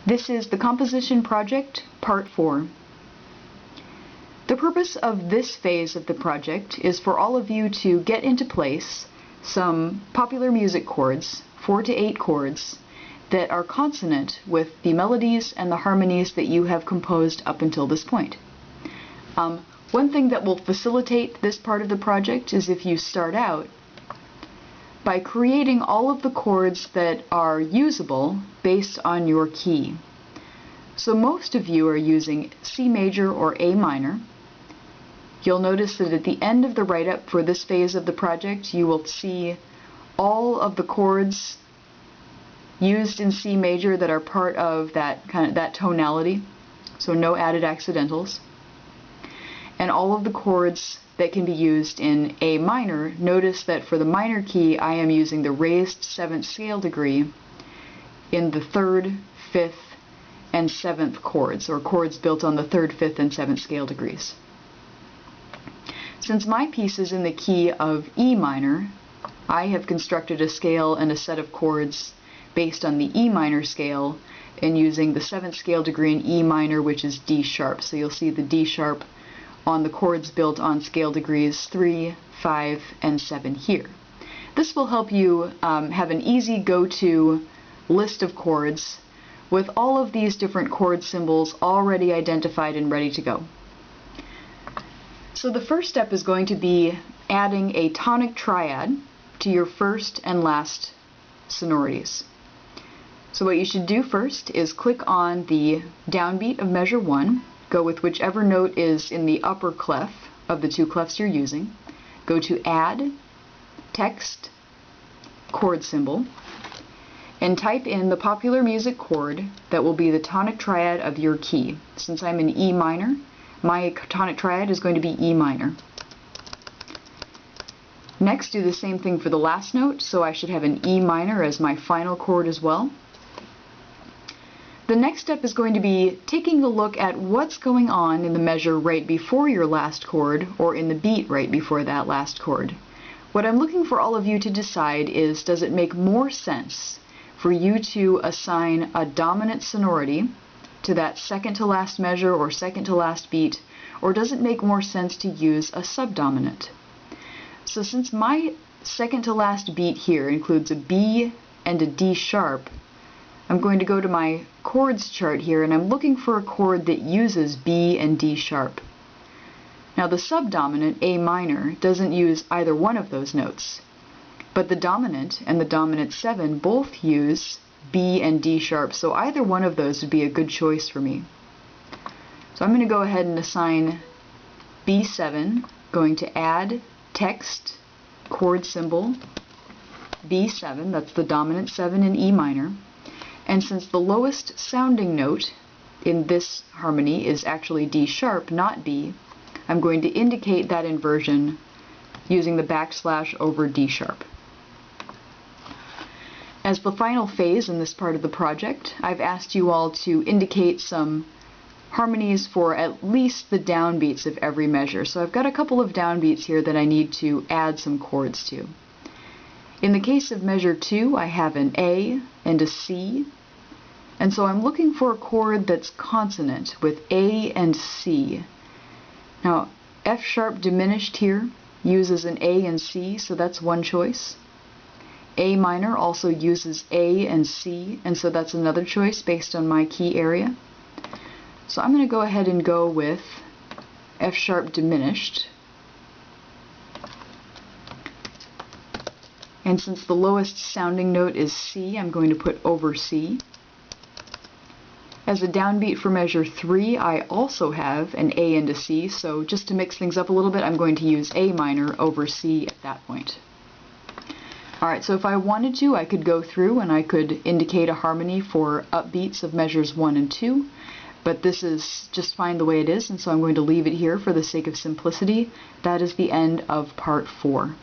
This is the Composition Project, Part 4. The purpose of this phase of the project is for all of you to get into place some popular music chords, 4 to 8 chords, that are consonant with the melodies and the harmonies that you have composed up until this point. One thing that will facilitate this part of the project is if you start out by creating all of the chords that are usable based on your key. So most of you are using C major or A minor. You'll notice that at the end of the write-up for this phase of the project, you will see all of the chords used in C major that are part of that tonality, so no added accidentals. And all of the chords that can be used in A minor. Notice that for the minor key I am using the raised 7th scale degree in the 3rd, 5th, and 7th chords, or chords built on the 3rd, 5th, and 7th scale degrees. Since my piece is in the key of E minor, I have constructed a scale and a set of chords based on the E minor scale and using the 7th scale degree in E minor, which is D sharp. So you'll see the D sharp on the chords built on scale degrees 3, 5, and 7 here. This will help you have an easy go-to list of chords with all of these different chord symbols already identified and ready to go. So the first step is going to be adding a tonic triad to your first and last sonorities. So what you should do first is click on the downbeat of measure 1, go with whichever note is in the upper clef of the 2 clefs you're using, go to Add, Text, Chord Symbol, and type in the popular music chord that will be the tonic triad of your key. Since I'm in E minor, my tonic triad is going to be E minor. Next, do the same thing for the last note, so I should have an E minor as my final chord as well. The next step is going to be taking a look at what's going on in the measure right before your last chord, or in the beat right before that last chord. What I'm looking for all of you to decide is, does it make more sense for you to assign a dominant sonority to that second to last measure or second to last beat, or does it make more sense to use a subdominant? So since my second to last beat here includes a B and a D sharp, I'm going to go to my chords chart here and I'm looking for a chord that uses B and D sharp. Now the subdominant, A minor, doesn't use either one of those notes, but the dominant and the dominant 7 both use B and D sharp, so either one of those would be a good choice for me. So I'm going to go ahead and assign B7, going to Add, Text, Chord Symbol, B7, that's the dominant 7 in E minor. And since the lowest sounding note in this harmony is actually D sharp, not B, I'm going to indicate that inversion using the backslash over D sharp. As the final phase in this part of the project, I've asked you all to indicate some harmonies for at least the downbeats of every measure. So I've got a couple of downbeats here that I need to add some chords to. In the case of measure 2, I have an A and a C, and so I'm looking for a chord that's consonant with A and C. Now, F sharp diminished here uses an A and C, so that's one choice. A minor also uses A and C, and so that's another choice based on my key area. So I'm going to go ahead and go with F sharp diminished. And since the lowest sounding note is C, I'm going to put over C. As a downbeat for measure 3, I also have an A and a C, so just to mix things up a little bit, I'm going to use A minor over C at that point. Alright, so if I wanted to, I could go through and I could indicate a harmony for upbeats of measures 1 and 2, but this is just fine the way it is, and so I'm going to leave it here for the sake of simplicity. That is the end of part 4.